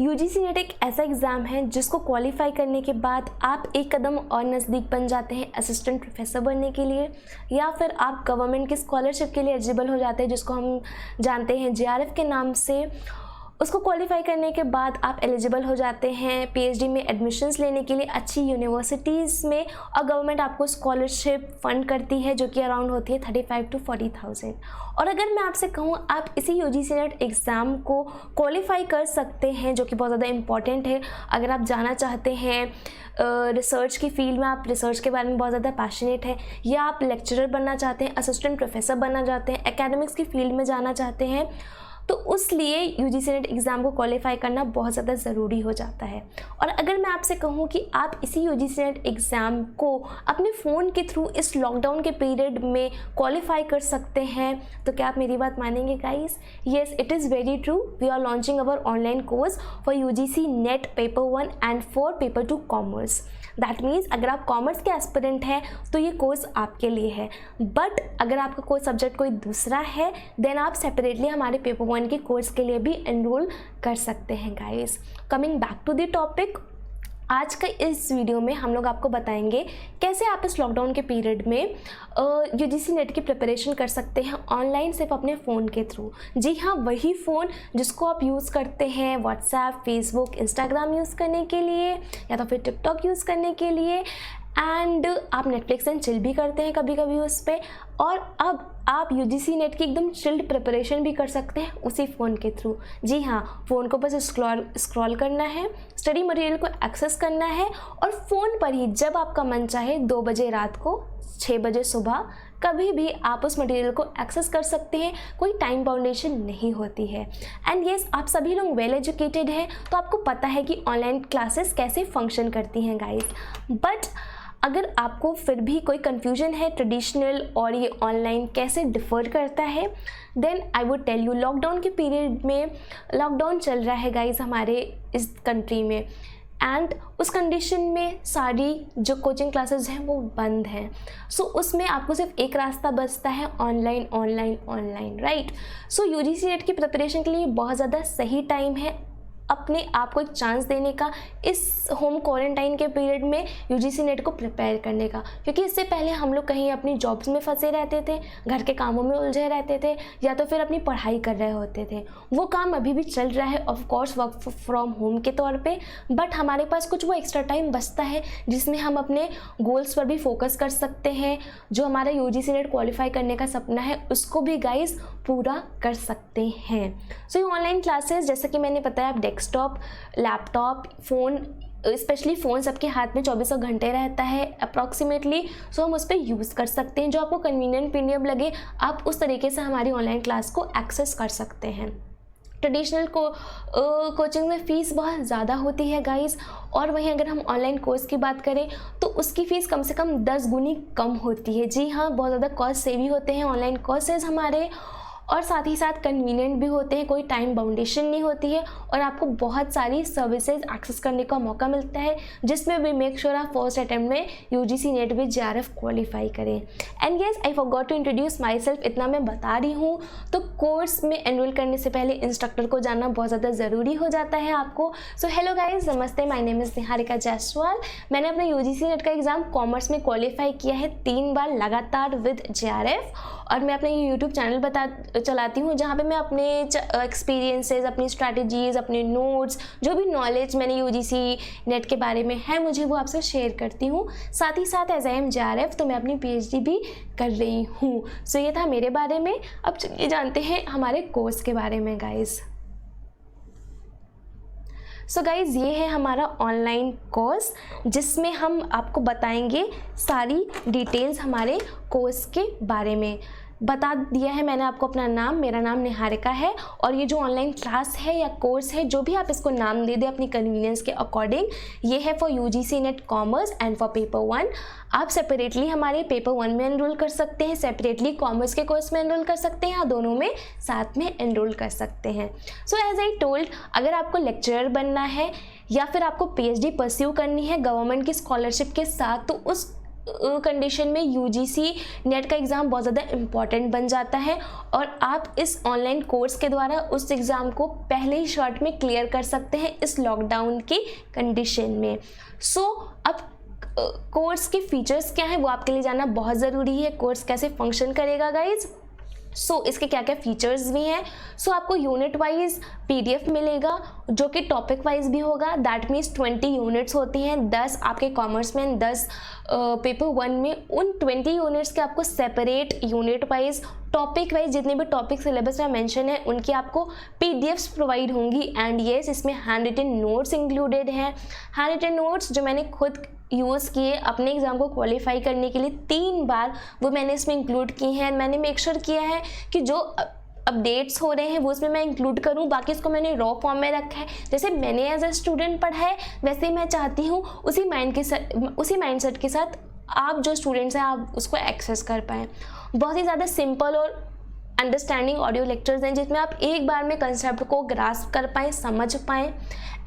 UGC net एक ऐसा exam है जिसको क्वालिफाई करने के बाद आप एक कदम और नज़दीक बन जाते हैं असिस्टेंट प्रोफेसर बनने के लिए, या फिर आप गवर्नमेंट की स्कॉलरशिप के लिए एलिजिबल हो जाते हैं जिसको हम जानते हैं जेआरएफ के नाम से। उसको क्वालिफाई करने के बाद आप एलिजिबल हो जाते हैं पीएचडी में एडमिशन्स लेने के लिए अच्छी यूनिवर्सिटीज़ में, और गवर्नमेंट आपको स्कॉलरशिप फ़ंड करती है जो कि अराउंड होती है 35,000 to 40,000। और अगर मैं आपसे कहूँ आप इसी यूजीसी नेट एग्ज़ाम को क्वालिफाई कर सकते हैं, जो कि बहुत ज़्यादा इंपॉर्टेंट है। अगर आप जाना चाहते हैं रिसर्च की फील्ड में, आप रिसर्च के बारे में बहुत ज़्यादा पैशनेट है, या आप लेक्चरर बनना चाहते हैं, असिस्टेंट प्रोफेसर बनना चाहते हैं, एकेडमिक्स की फील्ड में जाना चाहते हैं, तो उस लिए यूजीसी नेट एग्ज़ाम को क्वालिफाई करना बहुत ज़्यादा ज़रूरी हो जाता है। और अगर मैं आपसे कहूँ कि आप इसी यूजीसी नेट एग्ज़ाम को अपने फ़ोन के थ्रू इस लॉकडाउन के पीरियड में क्वालिफाई कर सकते हैं, तो क्या आप मेरी बात मानेंगे guys? Yes, it is very true. We are launching our online course for UGC NET paper 1 and for paper 2 commerce. That means अगर आप कॉमर्स के एस्पिरेंट हैं तो ये कोर्स आपके लिए है, बट अगर आपका कोई सब्जेक्ट कोई दूसरा है देन आप सेपरेटली हमारे पेपर 1 के कोर्स के लिए भी एनरोल कर सकते हैं guys. Coming back to the topic, आज का इस वीडियो में हम लोग आपको बताएंगे कैसे आप इस लॉकडाउन के पीरियड में यूजीसी नेट की प्रिपरेशन कर सकते हैं ऑनलाइन सिर्फ अपने फ़ोन के थ्रू। जी हाँ, वही फ़ोन जिसको आप यूज़ करते हैं व्हाट्सएप, फेसबुक, इंस्टाग्राम यूज़ करने के लिए, या तो फिर टिकटॉक यूज़ करने के लिए, एंड आप नेटफ्लिक्स एंड चिल भी करते हैं कभी कभी उस पर। और अब आप यूजीसी नेट की एकदम चिल्ड प्रिपरेशन भी कर सकते हैं उसी फ़ोन के थ्रू। जी हाँ, फ़ोन को बस स्क्रॉल करना है, स्टडी मटेरियल को एक्सेस करना है, और फ़ोन पर ही जब आपका मन चाहे 2 बजे रात को, 6 बजे सुबह, कभी भी आप उस मटेरियल को एक्सेस कर सकते हैं। कोई टाइम बाउंडेशन नहीं होती है। एंड येस, आप सभी लोग वेल एजुकेटेड हैं तो आपको पता है कि ऑनलाइन क्लासेस कैसे फंक्शन करती हैं गाइस। बट अगर आपको फिर भी कोई कन्फ्यूजन है ट्रेडिशनल और ये ऑनलाइन कैसे डिफ़र करता है, then I would tell you, lockdown के पीरियड में, लॉकडाउन चल रहा है गाइस हमारे इस कंट्री में, एंड उस कंडीशन में सारी जो कोचिंग क्लासेस हैं वो बंद हैं। सो उसमें आपको सिर्फ एक रास्ता बचता है, ऑनलाइन ऑनलाइन ऑनलाइन, राइट। सो यूजीसी नेट की प्रिपरेशन के लिए बहुत ज़्यादा सही टाइम है अपने आप को एक चांस देने का, इस होम क्वारंटाइन के पीरियड में यूजीसी नेट को प्रिपेयर करने का। क्योंकि इससे पहले हम लोग कहीं अपनी जॉब्स में फंसे रहते थे, घर के कामों में उलझे रहते थे, या तो फिर अपनी पढ़ाई कर रहे होते थे। वो काम अभी भी चल रहा है of course work from home के तौर पे, बट हमारे पास कुछ वो एक्स्ट्रा टाइम बचता है जिसमें हम अपने गोल्स पर भी फोकस कर सकते हैं। जो हमारा यूजीसी नेट क्वालिफाई करने का सपना है उसको भी गाइज पूरा कर सकते हैं। सो ये ऑनलाइन क्लासेस, जैसा कि मैंने बताया, आप desktop, laptop, phone, specially phone सबके हाथ में 24 घंटे रहता है अप्रॉक्सीमेटली, सो हम उस पर यूज़ कर सकते हैं। जो आपको कन्वीनियंट मीडियम लगे आप उस तरीके से हमारी ऑनलाइन क्लास को एक्सेस कर सकते हैं। ट्रेडिशनल कोचिंग में फ़ीस बहुत ज़्यादा होती है गाइस, और वहीं अगर हम ऑनलाइन कोर्स की बात करें तो उसकी फ़ीस कम से कम 10 गुनी कम होती है। जी हाँ, बहुत ज़्यादा कॉस्ट सेवी होते हैं ऑनलाइन कोर्सेज हमारे, और साथ ही साथ कन्वीनियंट भी होते हैं, कोई टाइम बाउंडेशन नहीं होती है, और आपको बहुत सारी सर्विसेज एक्सेस करने का मौका मिलता है, जिसमें वी मेक श्योर आप फर्स्ट अटेम्प्ट में UGC NET with JRF qualify करें। And yes, I forgot to introduce myself, इतना मैं बता रही हूँ। तो कोर्स में एनरोल करने से पहले इंस्ट्रक्टर को जानना बहुत ज़्यादा ज़रूरी हो जाता है आपको। सो हेलो गाइज, नमस्ते, my name is Niharika Jaiswal. मैंने अपना यूजीसी नेट का एग्ज़ाम कॉमर्स में क्वालिफाई किया है 3 बार लगातार विद जेआरएफ, और मैं अपना यूट्यूब चैनल चलाती हूँ जहाँ पे मैं अपने एक्सपीरियंसेस, अपनी स्ट्रैटेजीज़, अपने नोट्स, जो भी नॉलेज मैंने यूजीसी नेट के बारे में है मुझे, वो आपसे शेयर करती हूँ। साथ ही साथ एज आई एम जेआरएफ तो मैं अपनी पीएचडी भी कर रही हूँ। सो ये था मेरे बारे में। अब चलिए जानते हैं हमारे कोर्स के बारे में गाइज़। सो गाइज़, ये है हमारा ऑनलाइन कोर्स जिसमें हम आपको बताएंगे सारी डिटेल्स हमारे कोर्स के बारे में। बता दिया है मैंने आपको अपना नाम, मेरा नाम निहारिका है, और ये जो ऑनलाइन क्लास है या कोर्स है, जो भी आप इसको नाम दे दें अपनी कन्वीनियंस के अकॉर्डिंग, ये है for UGC net commerce and for paper 1। आप सेपरेटली हमारे पेपर 1 में एनरोल कर सकते हैं, सेपरेटली कॉमर्स के कोर्स में एनरोल कर सकते हैं, या दोनों में साथ में एनरोल कर सकते हैं। सो एज आई टोल्ड, अगर आपको लेक्चरर बनना है या फिर आपको पीएचडी परस्यू करनी है गवर्नमेंट की स्कॉलरशिप के साथ, तो कंडीशन में यूजीसी नेट का एग्ज़ाम बहुत ज़्यादा इम्पॉर्टेंट बन जाता है और आप इस ऑनलाइन कोर्स के द्वारा उस एग्ज़ाम को पहले ही शॉर्ट में क्लियर कर सकते हैं इस लॉकडाउन की कंडीशन में। अब कोर्स के फीचर्स क्या हैं वो आपके लिए जानना बहुत ज़रूरी है। कोर्स कैसे फंक्शन करेगा गाइज, इसके क्या क्या फीचर्स भी हैं। आपको यूनिट वाइज पीडीएफ मिलेगा जो कि टॉपिक वाइज भी होगा। दैट मीन्स 20 यूनिट्स होती हैं, 10 आपके कॉमर्स में, 10 पेपर 1 में। उन 20 यूनिट्स के आपको separate unit wise, topic wise जितने भी टॉपिक सिलेबस में मेंशन है उनकी आपको पीडीएफ्स प्रोवाइड होंगी। एंड येस, इसमें हैंड रिटन नोट्स इंक्लूडेड हैं। हैंड रिटन नोट्स जो मैंने खुद यूज़ किए अपने एग्ज़ाम को क्वालिफाई करने के लिए 3 बार, वो मैंने इसमें इंक्लूड किए हैं। मैंने मेक श्योर किया है कि जो अपडेट्स हो रहे हैं वो इसमें मैं इंक्लूड करूं, बाकी इसको मैंने रॉ फॉर्म में रखा है। जैसे मैंने एज अ स्टूडेंट पढ़ा है वैसे ही मैं चाहती हूँ उसी माइंडसेट के साथ आप जो स्टूडेंट्स हैं आप उसको एक्सेस कर पाएँ। बहुत ही ज़्यादा सिंपल और अंडरस्टैंडिंग ऑडियो लेक्चर्स हैं जिसमें आप एक बार में कंसेप्ट को ग्रास्प कर पाएँ, समझ पाएँ।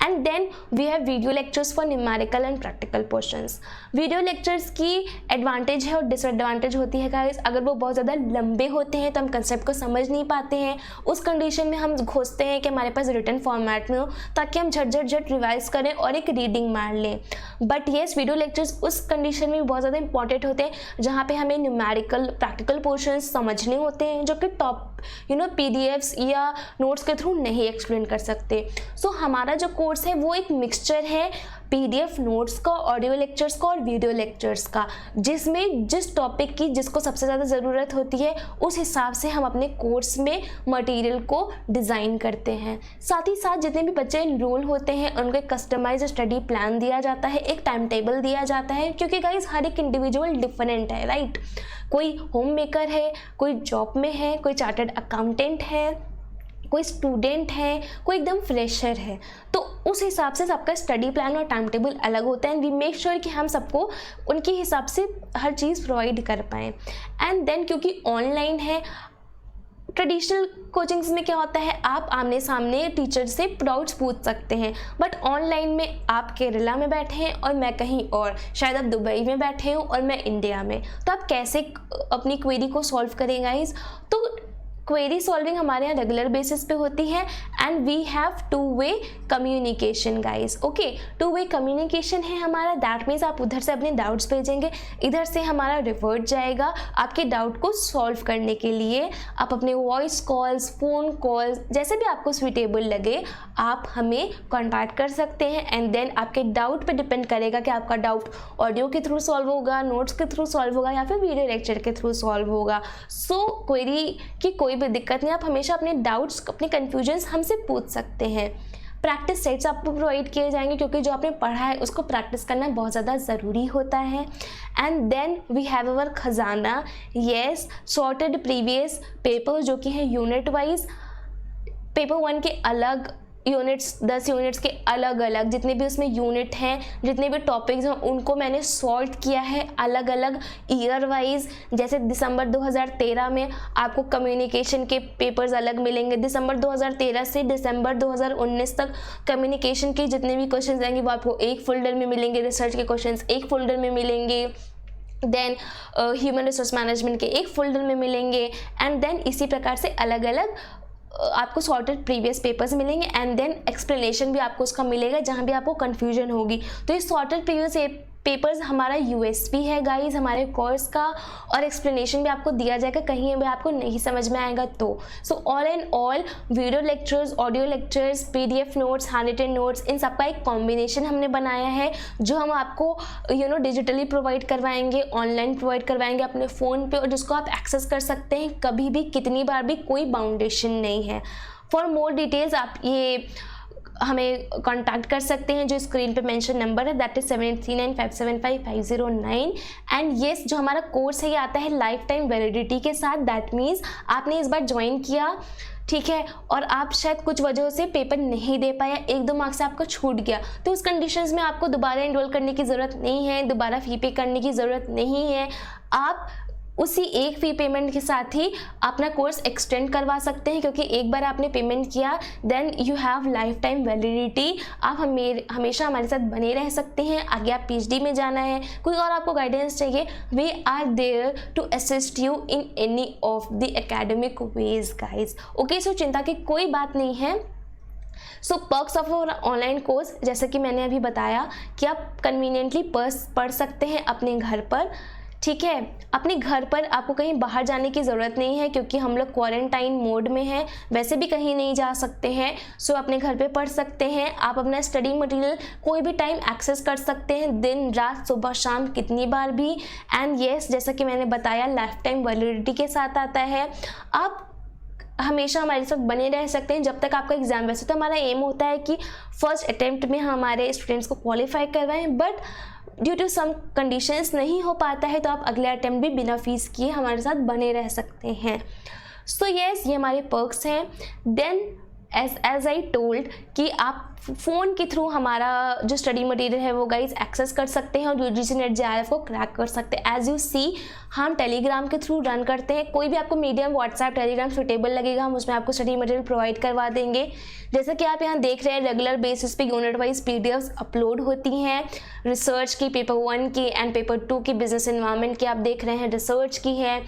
And then we have video lectures for numerical and practical portions. Video lectures की एडवांटेज है और डिसएडवांटेज होती है गाइस। अगर वो बहुत ज़्यादा लंबे होते हैं तो हम कंसेप्ट को समझ नहीं पाते हैं। उस कंडीशन में हम खोजते हैं कि हमारे पास रिटन फॉर्मेट में हो ताकि हम झट रिवाइज करें और एक रीडिंग मार लें। बट येस, वीडियो लेक्चर्स उस कंडीशन में बहुत ज़्यादा इंपॉर्टेंट होते हैं जहाँ पर हमें न्यूमेरिकल प्रैक्टिकल पोर्शंस समझने होते हैं जो कि टॉप पीडीएफ्स या नोट्स के थ्रू नहीं एक्सप्लेन कर सकते। हमारा जो कोर्स है वो एक मिक्सचर है पीडीएफ नोट्स का, ऑडियो लेक्चर्स का और वीडियो लेक्चर्स का, जिसमें जिस टॉपिक की जिसको सबसे ज़्यादा ज़रूरत होती है उस हिसाब से हम अपने कोर्स में मटेरियल को डिज़ाइन करते हैं। साथ ही साथ जितने भी बच्चे इनरोल होते हैं उनको एक कस्टमाइज स्टडी प्लान दिया जाता है, एक टाइम टेबल दिया जाता है, क्योंकि गाइस हर एक इंडिविजुअल डिफरेंट है, राइट। कोई होम मेकर है, कोई जॉब में है, कोई चार्टर्ड अकाउंटेंट है, कोई स्टूडेंट है, कोई एकदम फ्रेशर है। तो उस हिसाब से सबका स्टडी प्लान और टाइम टेबल अलग होता है। एंड वी मेक श्योर कि हम सबको उनके हिसाब से हर चीज़ प्रोवाइड कर पाएँ। एंड देन क्योंकि ऑनलाइन है, ट्रेडिशनल कोचिंग्स में क्या होता है आप आमने सामने टीचर से डाउट्स पूछ सकते हैं, बट ऑनलाइन में आप केरला में बैठे हैं और मैं कहीं और, शायद आप दुबई में बैठे हूँ और मैं इंडिया में, तो आप कैसे अपनी क्वेरी को सॉल्व करें गाइज। तो क्वेरी सॉल्विंग हमारे यहाँ रेगुलर बेसिस पे होती है and we have two way communication guys. Okay, two way communication है हमारा। दैट मीन्स आप उधर से अपने डाउट्स भेजेंगे, इधर से हमारा रिवर्ट जाएगा आपके डाउट को सॉल्व करने के लिए। आप अपने वॉइस कॉल्स, फ़ोन कॉल्स, जैसे भी आपको स्वीटेबल लगे आप हमें कॉन्टैक्ट कर सकते हैं। एंड देन आपके डाउट पे डिपेंड करेगा कि आपका डाउट ऑडियो के थ्रू सॉल्व होगा, नोट्स के थ्रू सॉल्व होगा या फिर वीडियो लेक्चर के थ्रू सॉल्व होगा। क्वेरी की कोई भी दिक्कत नहीं, आप हमेशा अपने डाउट्स, अपने कन्फ्यूजन्स हमसे पूछ सकते हैं। प्रैक्टिस सेट्स आपको प्रोवाइड किए जाएंगे क्योंकि जो आपने पढ़ा है उसको प्रैक्टिस करना बहुत ज़्यादा ज़रूरी होता है। And then we have our खजाना, येस, सॉर्टेड प्रीवियस पेपर जो कि है यूनिट वाइज। पेपर 1 के अलग यूनिट्स, 10 यूनिट्स के अलग अलग जितने भी उसमें यूनिट हैं, जितने भी टॉपिक्स हैं उनको मैंने सॉर्ट किया है अलग अलग ईयर वाइज। जैसे दिसंबर 2013 में आपको कम्युनिकेशन के पेपर्स अलग मिलेंगे, दिसंबर 2013 से दिसंबर 2019 तक कम्युनिकेशन के जितने भी क्वेश्चन आएंगे वो आपको एक फोल्डर में मिलेंगे, रिसर्च के क्वेश्चंस एक फोल्डर में मिलेंगे, देन ह्यूमन रिसोर्स मैनेजमेंट के एक फोल्डर में मिलेंगे। एंड देन इसी प्रकार से अलग अलग आपको सॉर्टेड प्रीवियस पेपर्स मिलेंगे। एंड देन एक्सप्लेनेशन भी आपको उसका मिलेगा जहाँ भी आपको कन्फ्यूजन होगी। तो ये सॉर्टेड प्रीवियस पेपर्स हमारा यूएसपी है गाइज हमारे कोर्स का, और एक्सप्लेनेशन भी आपको दिया जाएगा कहीं भी आपको नहीं समझ में आएगा तो। So all and all video lectures, audio lectures, PDF notes, handwritten notes, इन सबका एक कॉम्बिनेशन हमने बनाया है जो हम आपको डिजिटली प्रोवाइड करवाएंगे, ऑनलाइन प्रोवाइड करवाएंगे अपने फ़ोन पे, और जिसको आप एक्सेस कर सकते हैं कभी भी, कितनी बार भी, कोई बाउंडेशन नहीं है। फॉर मोर डिटेल्स आप ये हमें कांटेक्ट कर सकते हैं जो स्क्रीन पे मेंशन नंबर है, दैट इज 7395755509। एंड येस, जो हमारा कोर्स है ये आता है लाइफ टाइम वैलिडिटी के साथ। दैट मीन्स आपने इस बार ज्वाइन किया, ठीक है, और आप शायद कुछ वजहों से पेपर नहीं दे पाया, 1-2 मार्क्स से आपको छूट गया, तो उस कंडीशंस में आपको दोबारा एनरोल करने की ज़रूरत नहीं है, दोबारा फ़ी पे करने की ज़रूरत नहीं है। आप उसी एक फ़ी पेमेंट के साथ ही अपना कोर्स एक्सटेंड करवा सकते हैं, क्योंकि एक बार आपने पेमेंट किया then you have life time validity. आप हमेशा हमारे साथ बने रह सकते हैं। आगे आप पीएचडी में जाना है, कोई और आपको गाइडेंस चाहिए, we are there to assist you in any of the academic ways guys. Okay, so चिंता की कोई बात नहीं है। So perks of online course, जैसे कि मैंने अभी बताया कि आप कन्वीनियंटली पढ़ सकते हैं अपने घर पर। ठीक है, अपने घर पर आपको कहीं बाहर जाने की ज़रूरत नहीं है, क्योंकि हम लोग क्वारंटाइन मोड में हैं, वैसे भी कहीं नहीं जा सकते हैं। सो अपने घर पे पढ़ सकते हैं। आप अपना स्टडी मटेरियल कोई भी टाइम एक्सेस कर सकते हैं, दिन रात सुबह शाम कितनी बार भी। एंड येस, जैसा कि मैंने बताया लाइफ टाइम वैलिडिटी के साथ आता है। आप हमेशा हमारे साथ बने रह सकते हैं जब तक आपका एग्ज़ाम। वैसे तो हमारा एम होता है कि फर्स्ट अटेम्प्ट में हमारे स्टूडेंट्स को क्वालिफाई करवाएं, but due to some conditions नहीं हो पाता है, तो आप अगले अटेम्प्ट भी बिना फीस किए हमारे साथ बने रह सकते हैं। सो येस, ये हमारे पर्क्स हैं। देन एज आई टोल्ड कि आप फ़ोन के थ्रू हमारा जो स्टडी मटेरियल है वो गाइज एक्सेस कर सकते हैं और यूजीसी नेट JRF को क्रैक कर सकते हैं। एज यू सी, हम टेलीग्राम के थ्रू रन करते हैं। कोई भी आपको मीडियम व्हाट्सएप टेलीग्राम सुटेबल लगेगा, हम उसमें आपको स्टडी मटेरियल प्रोवाइड करवा देंगे। जैसे कि आप यहाँ देख रहे हैं, रेगुलर बेसिस पे यूनिट वाइज PDFs अपलोड होती हैं। रिसर्च की पेपर 1 की एंड पेपर 2 की, बिजनेस एनवायरनमेंट की आप देख रहे हैं, रिसर्च की है।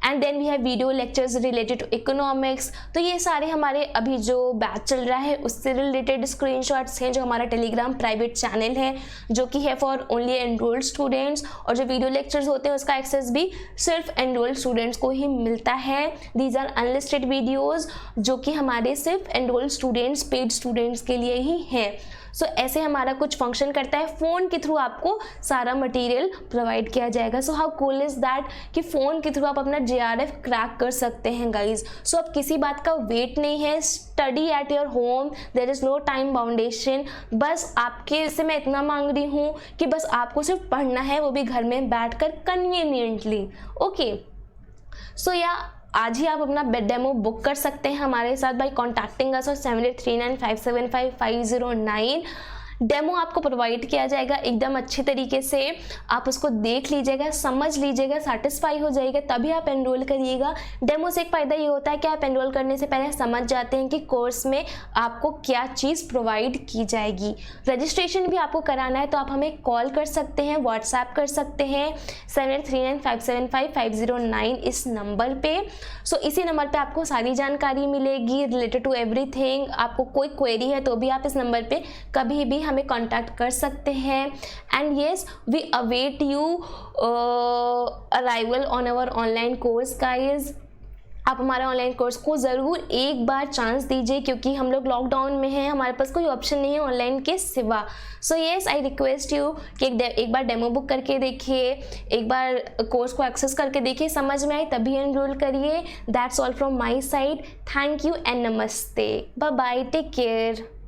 And then we have video lectures related to economics. तो ये सारे हमारे अभी जो बैच चल रहा है उससे रिलेटेड स्क्रीनशॉट्स हैं, जो हमारा टेलीग्राम प्राइवेट चैनल है जो कि है फॉर ओनली एनरोल्ड स्टूडेंट्स। और जो वीडियो लेक्चर्स होते हैं उसका एक्सेस भी सिर्फ एनरोल्ड स्टूडेंट्स को ही मिलता है। दीज आर अनलिस्टेड वीडियोज़ जो कि हमारे सिर्फ एनरोल्ड स्टूडेंट्स, पेड स्टूडेंट्स के लिए ही हैं। सो ऐसे हमारा कुछ फंक्शन करता है, फ़ोन के थ्रू आपको सारा मटेरियल प्रोवाइड किया जाएगा। So how cool is that कि फ़ोन के थ्रू आप अपना JRF क्रैक कर सकते हैं गाइज। सो अब किसी बात का वेट नहीं है, study at your home, there is no time boundation. बस आपके से मैं इतना मांग रही हूँ कि बस आपको सिर्फ पढ़ना है, वो भी घर में बैठ कर कन्वीनियंटली। ओके, सो या आज ही आप अपना डेमो बुक कर सकते हैं हमारे साथ by contacting us on 7839575509। Demo आपको प्रोवाइड किया जाएगा एकदम अच्छी तरीके से। आप उसको देख लीजिएगा, समझ लीजिएगा, सेटिस्फाई हो जाइएगा, तभी आप एनरोल करिएगा। डेमो से एक फ़ायदा ये होता है कि आप एनरोल करने से पहले समझ जाते हैं कि कोर्स में आपको क्या चीज़ प्रोवाइड की जाएगी। रजिस्ट्रेशन भी आपको कराना है तो आप हमें कॉल कर सकते हैं, व्हाट्सएप कर सकते हैं 7839575509 इस नंबर पे। सो इसी नंबर पे आपको सारी जानकारी मिलेगी रिलेटेड टू एवरीथिंग। आपको कोई क्वेरी है तो भी आप इस नंबर पे कभी भी हमें कांटेक्ट कर सकते हैं। And yes, we await you arrival on our online course guys. आप हमारे ऑनलाइन कोर्स को ज़रूर एक बार चांस दीजिए, क्योंकि हम लोग लॉकडाउन में हैं, हमारे पास कोई ऑप्शन नहीं है ऑनलाइन के सिवा। So yes, I request you कि एक बार डेमो बुक करके देखिए, एक बार कोर्स को एक्सेस करके देखिए, समझ में आए तभी एनरोल करिए। That's all from my side. Thank you and नमस्ते, बाय बाय, टेक केयर।